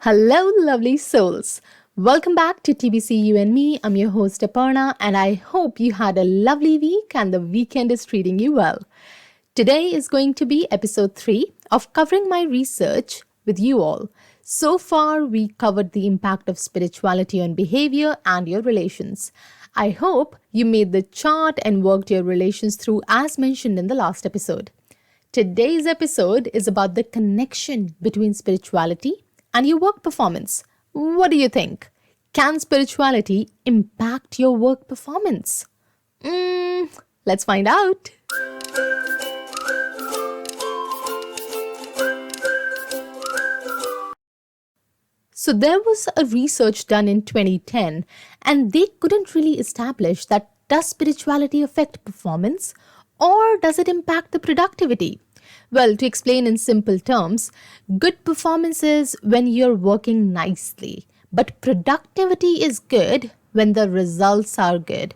Hello, lovely souls. Welcome back to TBC You and Me. I'm your host, Aparna, and I hope you had a lovely week and the weekend is treating you well. Today is going to be episode 3 of covering my research with you all. So far, we covered the impact of spirituality on behavior and your relations. I hope you made the chart and worked your relations through as mentioned in the last episode. Today's episode is about the connection between spirituality and your work performance. What do you think? Can spirituality impact your work performance? Let's find out. So there was a research done in 2010 and they couldn't really establish that does spirituality affect performance or does it impact the productivity? Well, to explain in simple terms, good performance is when you're working nicely, but productivity is good when the results are good.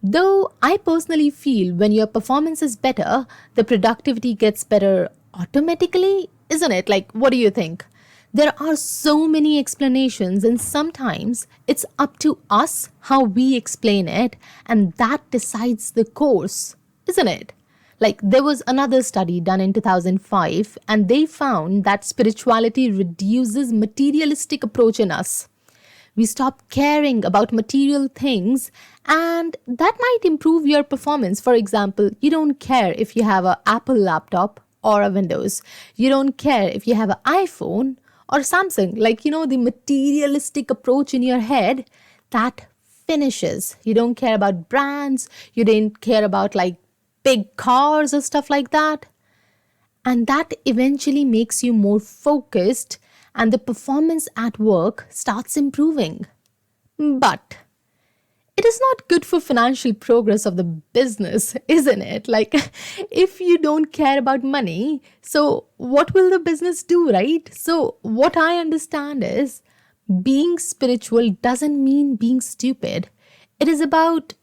Though I personally feel when your performance is better, the productivity gets better automatically, isn't it? Like, what do you think? There are so many explanations, and sometimes it's up to us how we explain it, and that decides the course, isn't it? Like, there was another study done in 2005, and they found that spirituality reduces materialistic approach in us. We stop caring about material things, and that might improve your performance. For example, you don't care if you have an Apple laptop or a Windows. You don't care if you have an iPhone or Samsung. The materialistic approach in your head that finishes. You don't care about brands. You don't care about big cars or stuff like that. And that eventually makes you more focused and the performance at work starts improving. But it is not good for financial progress of the business, isn't it? If you don't care about money, so what will the business do, right? So what I understand is being spiritual doesn't mean being stupid. It is about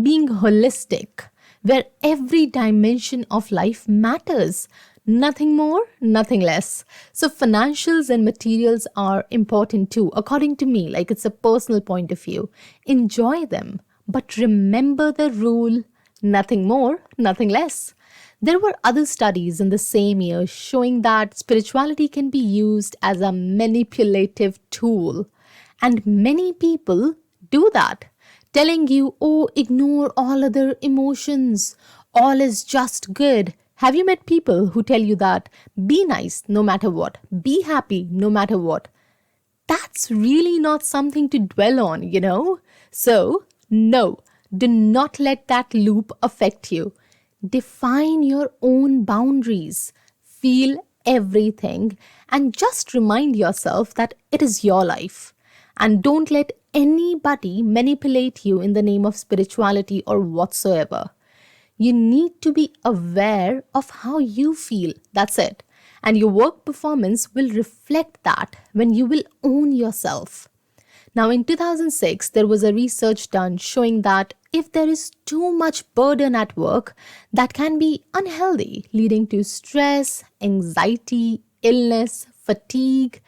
being holistic, where every dimension of life matters. Nothing more, nothing less. So financials and materials are important too, according to me. It's a personal point of view. Enjoy them, but remember the rule, nothing more, nothing less. There were other studies in the same year showing that spirituality can be used as a manipulative tool. And many people do that, telling you, oh, ignore all other emotions. All is just good. Have you met people who tell you that be nice no matter what, be happy no matter what? That's really not something to dwell on. So, no, do not let that loop affect you. Define your own boundaries, feel everything, and just remind yourself that it is your life. And don't let anybody manipulate you in the name of spirituality or whatsoever. You need to be aware of how you feel. That's it. And your work performance will reflect that when you will own yourself. Now, in 2006, there was a research done showing that if there is too much burden at work, that can be unhealthy, leading to stress, anxiety, illness, fatigue,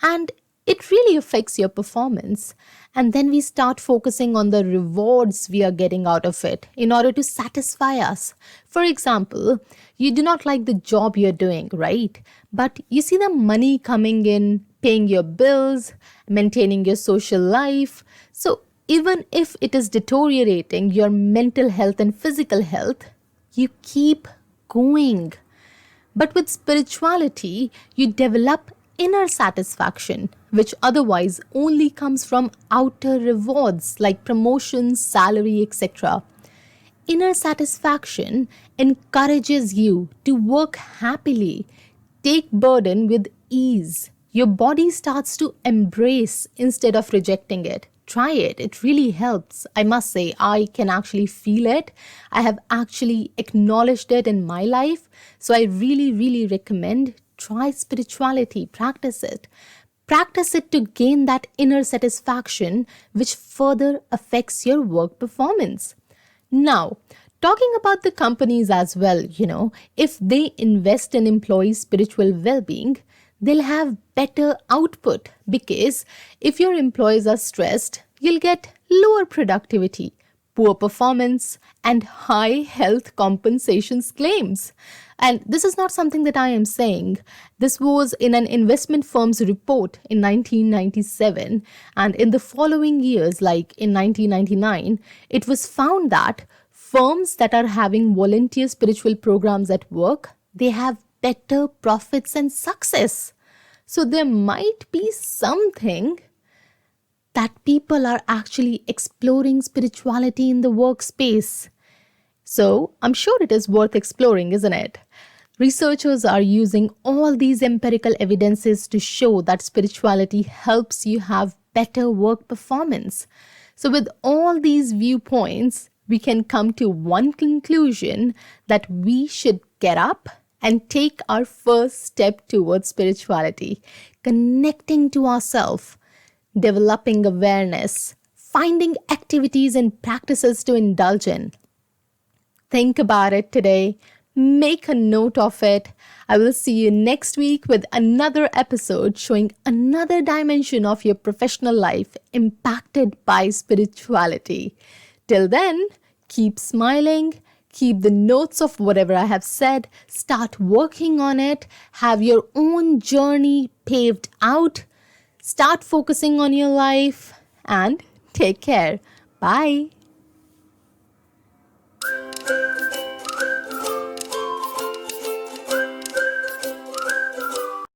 and it really affects your performance. And then we start focusing on the rewards we are getting out of it in order to satisfy us. For example, you do not like the job you're doing, right? But you see the money coming in, paying your bills, maintaining your social life. So even if it is deteriorating your mental health and physical health, you keep going. But with spirituality, you develop inner satisfaction, which otherwise only comes from outer rewards like promotions, salary, etc. Inner satisfaction encourages you to work happily, take burden with ease. Your body starts to embrace instead of rejecting it. Try it. It really helps. I must say, I can actually feel it. I have actually acknowledged it in my life. So I really, really recommend try spirituality, practice it. Practice it to gain that inner satisfaction, which further affects your work performance. Now, talking about the companies as well, if they invest in employee spiritual well-being, they'll have better output, because if your employees are stressed, you'll get lower productivity, poor performance, and high health compensations claims. And this is not something that I am saying. This was in an investment firm's report in 1997. And in the following years, like in 1999, it was found that firms that are having volunteer spiritual programs at work, they have better profits and success. So there might be something that people are actually exploring spirituality in the workspace. So I'm sure it is worth exploring, isn't it? Researchers are using all these empirical evidences to show that spirituality helps you have better work performance. So, with all these viewpoints, we can come to one conclusion, that we should get up and take our first step towards spirituality, connecting to ourselves, developing awareness, finding activities and practices to indulge in. Think about it today. Make a note of it. I will see you next week with another episode showing another dimension of your professional life impacted by spirituality. Till then, keep smiling, keep the notes of whatever I have said, start working on it, have your own journey paved out, start focusing on your life, and take care. Bye.